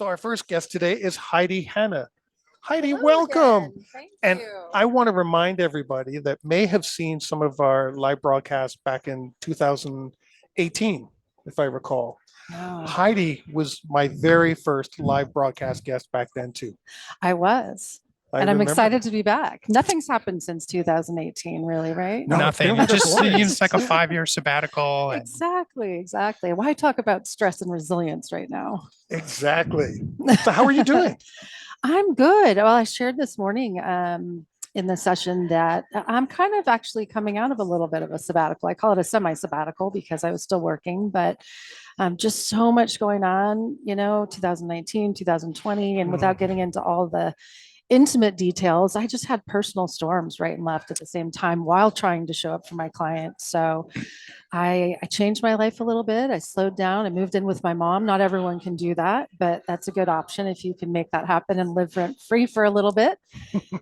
So our first guest today is Heidi Hanna. Heidi, Hello welcome. again. Thank And you. I want to remind everybody that may have seen some of our live broadcasts back in 2018, if I recall. Oh, Heidi was my very first live broadcast guest back then too. I was. I And I'm remember excited that. to be back. Nothing's happened since 2018, really, right? No, it's been Nothing. like It just twice. seems like a 5-year sabbatical. And Exactly, exactly. Why talk about stress and resilience right now? Exactly. So how are you doing? I'm good. Well, I shared this morning in the session that I'm kind of actually coming out of a little bit of a sabbatical. I call it a semi-sabbatical because I was still working, but just so much going on, 2019, 2020, and without getting into all the intimate details, I just had personal storms right and left at the same time while trying to show up for my clients. So I changed my life a little bit. I slowed down. I moved in with my mom. Not everyone can do that, but that's a good option if you can make that happen and live rent free for a little bit.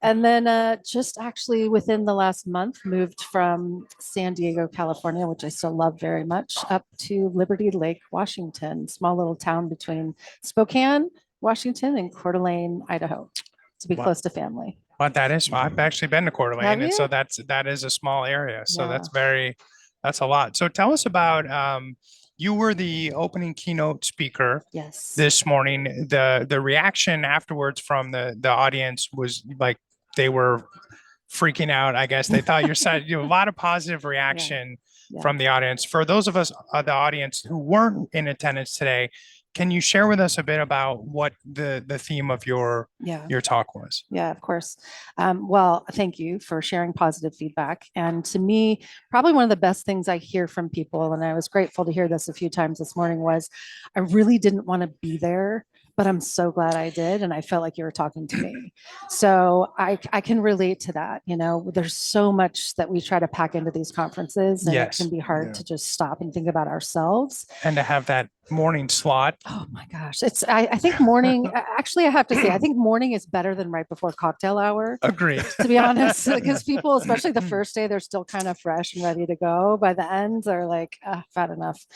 And then just actually within the last month, moved from San Diego, California, which I still love very much, up to Liberty Lake, Washington, small little town between Spokane, Washington, and Coeur d'Alene, Idaho, to be Wow. close to family. but that is, I've actually been to Coeur Have d'Alene, and you? so that is a small area. So Yeah. that's a lot. So tell us about you were the opening keynote speaker Yes. this morning. The reaction afterwards from the audience was like they were freaking out. I guess they thought your side, a lot of positive reaction Yeah. from the audience. For those of us, the audience who weren't in attendance today, can you share with us a bit about what the theme of your Yeah. talk was? Yeah, of course. Well, thank you for sharing positive feedback. And to me, probably one of the best things I hear from people, and I was grateful to hear this a few times this morning, was I really didn't want to be there, but I'm so glad I did. And I felt like you were talking to me. So I can relate to that. There's so much that we try to pack into these conferences, and Yes. it can be hard Yeah. to just stop and think about ourselves. And to have that morning slot. Oh my gosh. I think morning, actually, I have to say, I think morning is better than right before cocktail hour, Agreed. to be honest, because people, especially the first day, they're still kind of fresh and ready to go. By the end, they're like, I've had enough.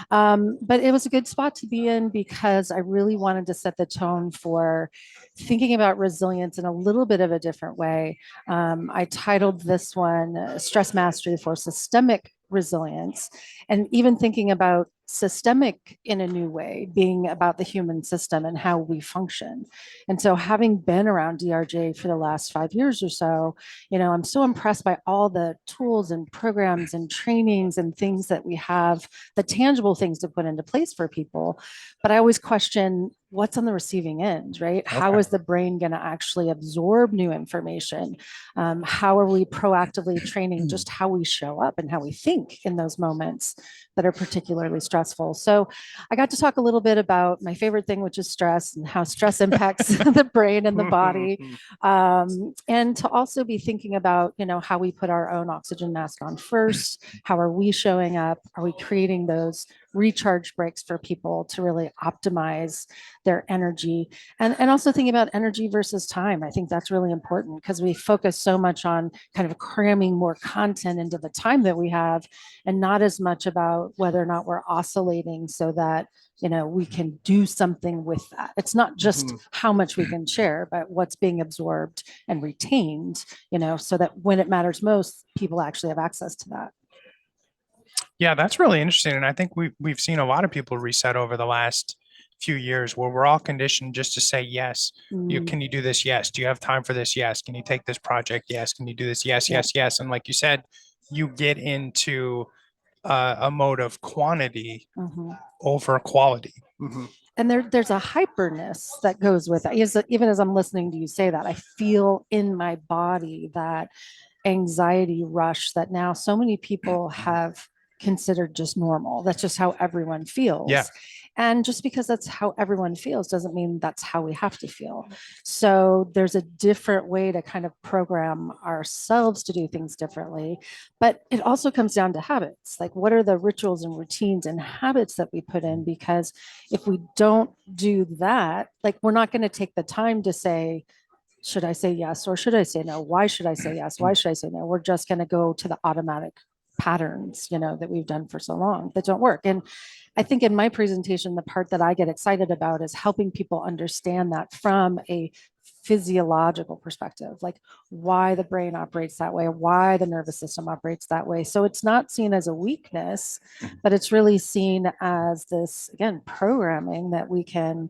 But it was a good spot to be in because I really wanted to set the tone for thinking about resilience in a little bit of a different way. I titled this one Stress Mastery for Systemic Resilience, and even thinking about systemic in a new way, being about the human system and how we function. And so, having been around DRJ for the last 5 years or so, I'm so impressed by all the tools and programs and trainings and things that we have, the tangible things to put into place for people. But I always question what's on the receiving end, right? How Okay. is the brain going to actually absorb new information? How are we proactively training just how we show up and how we think in those moments that are particularly stressful? So I got to talk a little bit about my favorite thing, which is stress and how stress impacts the brain and the body. And to also be thinking about, how we put our own oxygen mask on first. How are we showing up? Are we creating those recharge breaks for people to really optimize their energy, and also thinking about energy versus time? I think that's really important because we focus so much on kind of cramming more content into the time that we have, and not as much about whether or not we're oscillating so that we can do something with that. It's not just how much we can share, but what's being absorbed and retained, so that when it matters most, people actually have access to that. Yeah, that's really interesting. And I think we've seen a lot of people reset over the last few years where we're all conditioned just to say yes. Can you do this? Yes. Do you have time for this? Yes. Can you take this project? Yes. Can you do this? Yes, Yeah. yes, yes. And like you said, you get into a mode of quantity Mhm. over quality. Mhm. And there's a hyperness that goes with that. Even as I'm listening to you say that, I feel in my body that anxiety rush that now so many people have considered just normal. That's just how everyone feels. Yeah. And just because that's how everyone feels doesn't mean that's how we have to feel. So there's a different way to kind of program ourselves to do things differently. But it also comes down to habits. Like, what are the rituals and routines and habits that we put in? Because if we don't do that, like, we're not going to take the time to say, should I say yes or should I say no? Why should I say yes? Why should I say no? We're just going to go to the automatic patterns, that we've done for so long that don't work. And I think in my presentation, the part that I get excited about is helping people understand that from a physiological perspective, like why the brain operates that way, why the nervous system operates that way. So it's not seen as a weakness, but it's really seen as this, again, programming that we can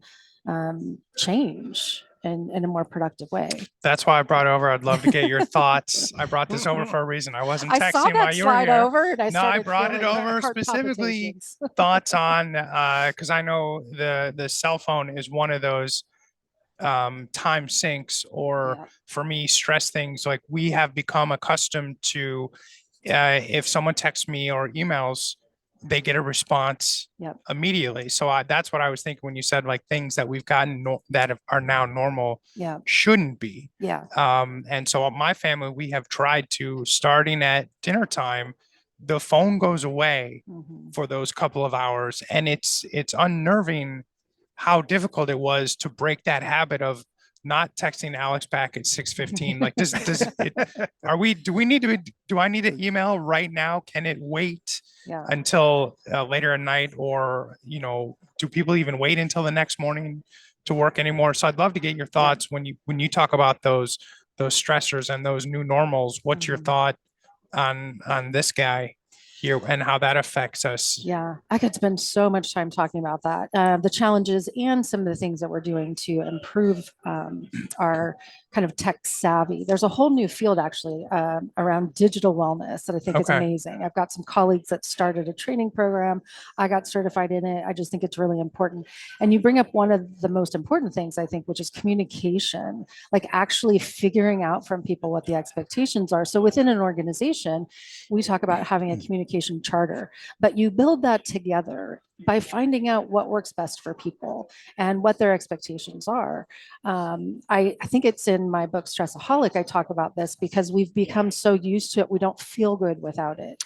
change in a more productive way. That's why I brought it over. I'd love to get your thoughts. I brought this over for a reason. I wasn't I saw texting while that you were slide here. over and I No, I started brought it feeling over heart specifically palpitations. thoughts on because I know the cell phone is one of those time sinks, or Yeah. for me, stress things. Like we have become accustomed to if someone texts me or emails, they get a response Yep. immediately. So that's what I was thinking when you said like things that we've gotten are now normal Yeah. shouldn't be. Yeah. And so my family, we have tried to, starting at dinner time, the phone goes away Mhm. for those couple of hours, and it's unnerving how difficult it was to break that habit of not texting Alex back at 6:15. Like, do I need to email right now? Can it wait Yeah. until later at night? Or, do people even wait until the next morning to work anymore? So I'd love to get your thoughts when you talk about those stressors and those new normals. What's your Mhm. thought on this guy here and how that affects us? Yeah, I could spend so much time talking about that, the challenges and some of the things that we're doing to improve our kind of tech savvy. There's a whole new field actually around digital wellness that I think is Okay. amazing. I've got some colleagues that started a training program. I got certified in it. I just think it's really important. And you bring up one of the most important things, I think, which is communication, like actually figuring out from people what the expectations are. So within an organization, we talk about having a communication charter, but you build that together by finding out what works best for people and what their expectations are. I think it's in my book, Stressaholic, I talk about this because we've become so used to it, we don't feel good without it.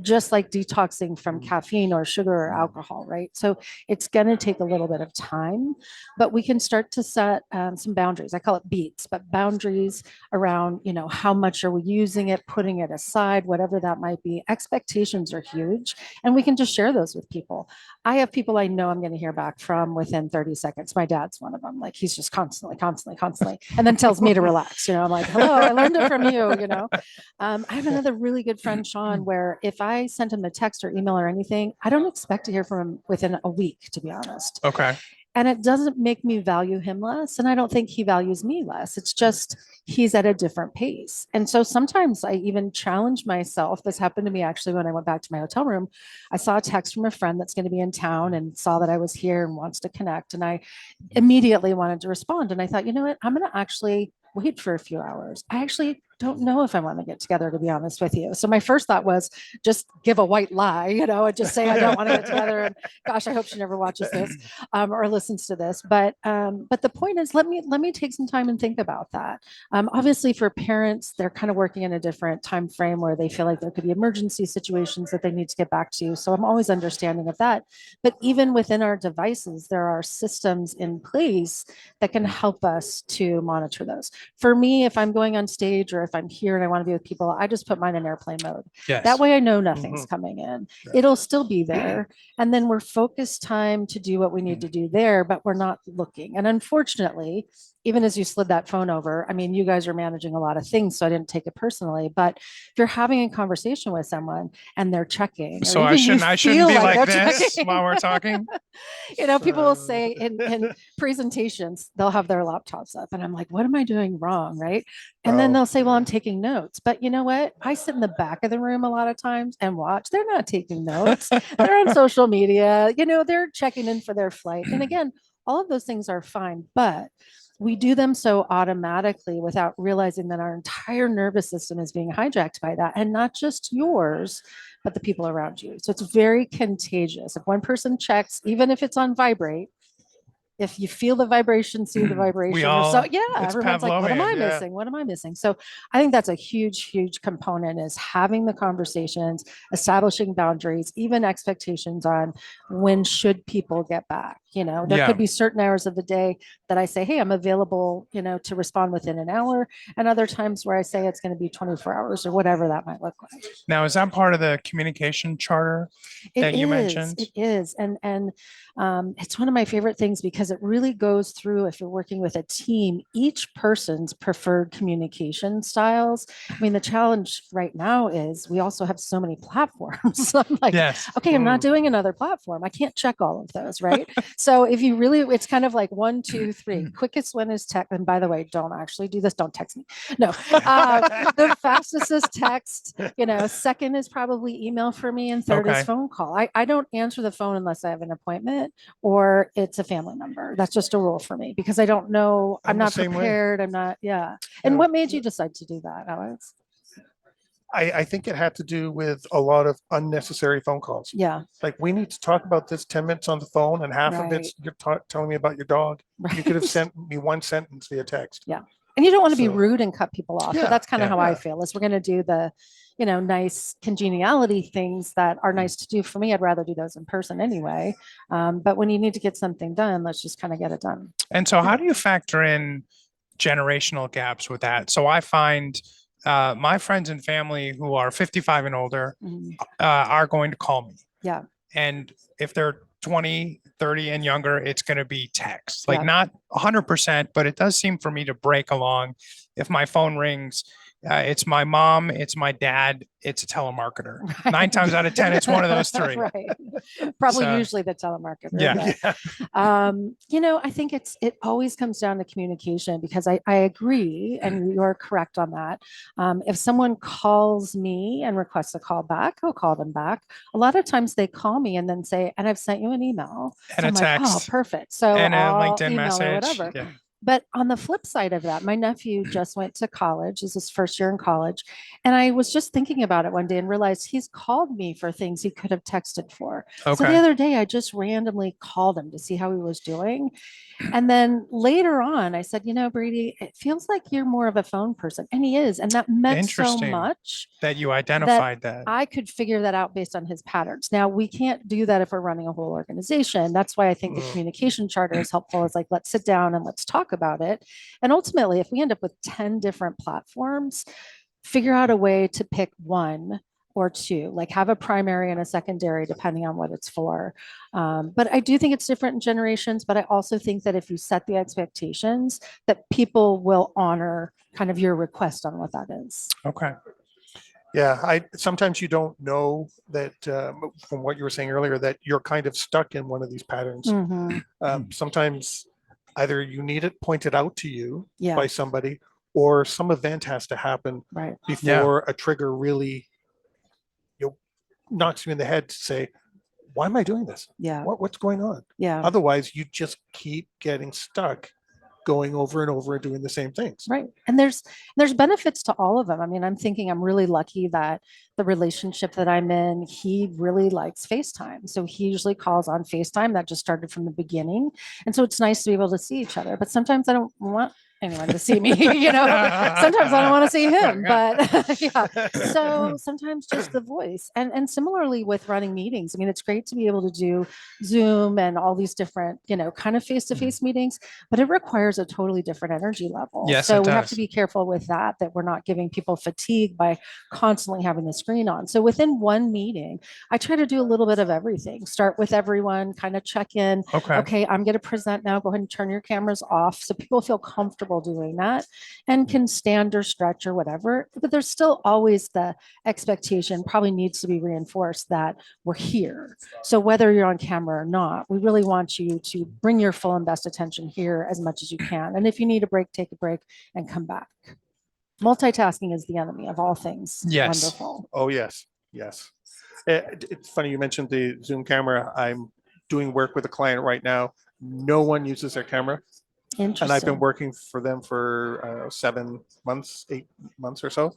Just like detoxing from caffeine or sugar or alcohol, right? So it's going to take a little bit of time, but we can start to set some boundaries. I call it beats, but boundaries around, how much are we using it, putting it aside, whatever that might be. Expectations are huge, and we can just share those with people. I have people I know I'm going to hear back from within 30 seconds. My dad's one of them. Like he's just constantly, and then tells me to relax. I'm like, hello, I learned it from you. I have another really good friend, Sean, where if I send him a text or email or anything, I don't expect to hear from him within a week, to be honest. Okay. And it doesn't make me value him less. And I don't think he values me less. It's just he's at a different pace. And so sometimes I even challenge myself. This happened to me actually when I went back to my hotel room. I saw a text from a friend that's going to be in town and saw that I was here and wants to connect. And I immediately wanted to respond. And I thought, you know what? I'm going to actually wait for a few hours. I actually don't know if I want to get together, to be honest with you. So my first thought was just give a white lie, and just say I don't want to get together. And gosh, I hope she never watches this or listens to this. But the point is, let me take some time and think about that. Obviously, for parents, they're kind of working in a different time frame where they feel like there could be emergency situations that they need to get back to. So I'm always understanding of that. But even within our devices, there are systems in place that can help us to monitor those. For me, if I'm going on stage or if I'm here and I want to be with people, I just put mine in airplane mode. Yes. That way I know nothing's coming in. It'll still be there. And then we're focused time to do what we need to do there, but we're not looking. And unfortunately, even as you slid that phone over, I mean, you guys are managing a lot of things, so I didn't take it personally. But if you're having a conversation with someone and they're checking, so I shouldn't be like this checking. While we're talking. People will say in presentations, they'll have their laptops up, and I'm like, what am I doing wrong, right? And then they'll say, well, I'm taking notes. But you know what? I sit in the back of the room a lot of times and watch. They're not taking notes. They're on social media. They're checking in for their flight. And again, all of those things are fine, but we do them so automatically without realizing that our entire nervous system is being hijacked by that, and not just yours, but the people around you. So it's very contagious. If one person checks, even if it's on vibrate, if you feel the vibration, see the vibration. Or so, all- yeah, it's everyone's like, what am I Pavlovian, yeah. missing? What am I missing? So I think that's a huge, huge component is having the conversations, establishing boundaries, even expectations on when should people get back. There Yeah. could be certain hours of the day that I say, hey, I'm available, to respond within an hour. And other times where I say it's going to be 24 hours or whatever that might look like. Now, is that part of the communication charter that you mentioned? It is. And it's one of my favorite things because it really goes through, if you're working with a team, each person's preferred communication styles. I mean, the challenge right now is we also have so many platforms. So I'm like, Yes. okay, I'm not doing another platform. I can't check all of those, right? So if you really, it's kind of like 1, 2, 3. Quickest one is text. And by the way, don't actually do this. Don't text me. No, the fastest is text. Second is probably email for me, and third Okay. is phone call. I don't answer the phone unless I have an appointment or it's a family member. That's just a rule for me because I don't know. I'm I'm the not same way. prepared. I'm not. Yeah. And Yeah. what made you decide to do that, Alex? I think it had to do with a lot of unnecessary phone calls. Yeah. Like, we need to talk about this 10 minutes on the phone, and half of it's you're telling me about your dog. You could have Right. sent me one sentence via text. Yeah. And you don't want to be So- rude and cut people off, Yeah, but that's kind of yeah, how I yeah. feel is we're going to do the, nice congeniality things that are nice to do for me. I'd rather do those in person anyway. But when you need to get something done, let's just kind of get it done. And so how do you factor in generational gaps with that? So I find my friends and family who are 55 and older Mhm. are going to call me. Yeah. And if they're 20, 30 and younger, it's going to be text. Like Yeah. not 100%, but it does seem for me to break along. If my phone rings, it's my mom, it's my dad, it's a telemarketer. Right. 9 times out of 10, it's one of those 3. Right. Probably So- usually the telemarketer. Yeah. but, I think it always comes down to communication because I agree, and you're correct on that. If someone calls me and requests a call back, I'll call them back. A lot of times they call me and then say, and I've sent you an email. And So a I'm like, oh, text. perfect. So And a I'll LinkedIn email or message. whatever. Yeah. But on the flip side of that, my nephew just went to college. This is his first year in college. And I was just thinking about it one day and realized he's called me for things he could have texted for. So the Okay. other day, I just randomly called him to see how he was doing. And then later on, I said, Brady, it feels like you're more of a phone person. And he is. And that meant so Interesting. much. That you identified that. I could figure that out based on his patterns. Now, we can't do that if we're running a whole organization. That's why I think the communication charter is helpful. It's like, let's sit down and let's talk about it. And ultimately, if we end up with 10 different platforms, figure out a way to pick 1 or 2, like have a primary and a secondary, depending on what it's for. But I do think it's different in generations, but I also think that if you set the expectations, that people will honor kind of your request on what that is. Okay. Yeah, sometimes you don't know that from what you were saying earlier that you're kind of stuck in one of these patterns. Mhm. Sometimes either you need it pointed out to you Yeah. by somebody, or some event has to happen Right. before a trigger really knocks you in the head to say, why am I doing this? Yeah. What's going on? Yeah. Otherwise, you just keep getting stuck going over and over and doing the same things. Right. And there's benefits to all of them. I mean, I'm thinking I'm really lucky that the relationship that I'm in, he really likes FaceTime. So he usually calls on FaceTime. That just started from the beginning. And so it's nice to be able to see each other. But sometimes I don't want anyone to see me, sometimes I don't want to see him, but yeah. So sometimes just the voice. And similarly with running meetings, I mean, it's great to be able to do Zoom and all these different, kind of face-to-face meetings, but it requires a totally different energy level. Yes, so it we have does. to be careful with that we're not giving people fatigue by constantly having the screen on. So within one meeting, I try to do a little bit of everything. Start with everyone, kind of check in. Okay, I'm going to present now. Go ahead and turn your cameras off so people feel comfortable doing that and can stand or stretch or whatever. But there's still always the expectation, probably needs to be reinforced, that we're here. So whether you're on camera or not, we really want you to bring your full and best attention here as much as you can. And if you need a break, take a break and come back. Multitasking is the enemy of all things Yes. wonderful. Oh, yes. Yes. It's funny you mentioned the Zoom camera. I'm doing work with a client right now. No one uses their camera. Interesting. And I've been working for them for 7 months, 8 months or so.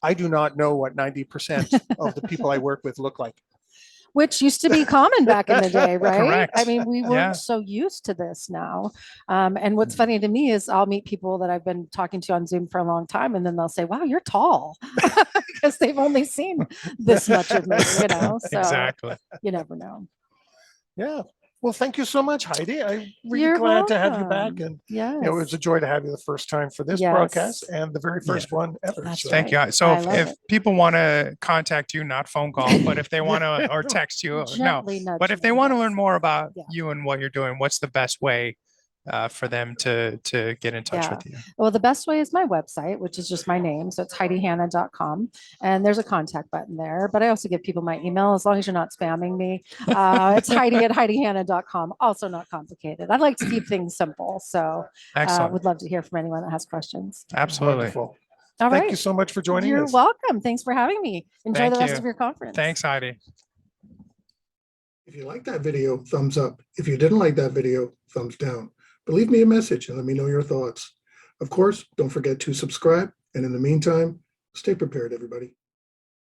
I do not know what 90% of the people I work with look like. which used to be common back in the day, right? Correct. I mean, we weren't Yeah. so used to this now. And what's funny to me is I'll meet people that I've been talking to on Zoom for a long time, and then they'll say, "Wow, you're tall," because they've only seen this much of me, you know. So Exactly. you never know. Yeah. Well, thank you so much, Heidi. I'm really You're glad to have you back. welcome. And Yes. it was a joy to have you the first time for this broadcast Yes. and the very first one ever. That's So- Thank you. right. So I if, love if it. people want to contact you, not phone call, but if they want to or text you, no. Gently nudge But if me, they want to yes. learn more about Yeah. you and what you're doing, what's the best way for them to get in touch Yeah. with you? Well, the best way is my website, which is just my name. So it's HeidiHanna.com. And there's a contact button there. But I also give people my email as long as you're not spamming me. It's Heidi at HeidiHanna.com. Also not complicated. I like to keep things simple. So Excellent. would love to hear from anyone that has questions. Absolutely. Wonderful. All Thank right. you so much for joining You're us. welcome. Thanks for having me. Enjoy Thank the rest you. of your conference. Thanks, Heidi. If you liked that video, thumbs up. If you didn't like that video, thumbs down. But leave me a message and let me know your thoughts. Of course, don't forget to subscribe. And in the meantime, stay prepared, everybody.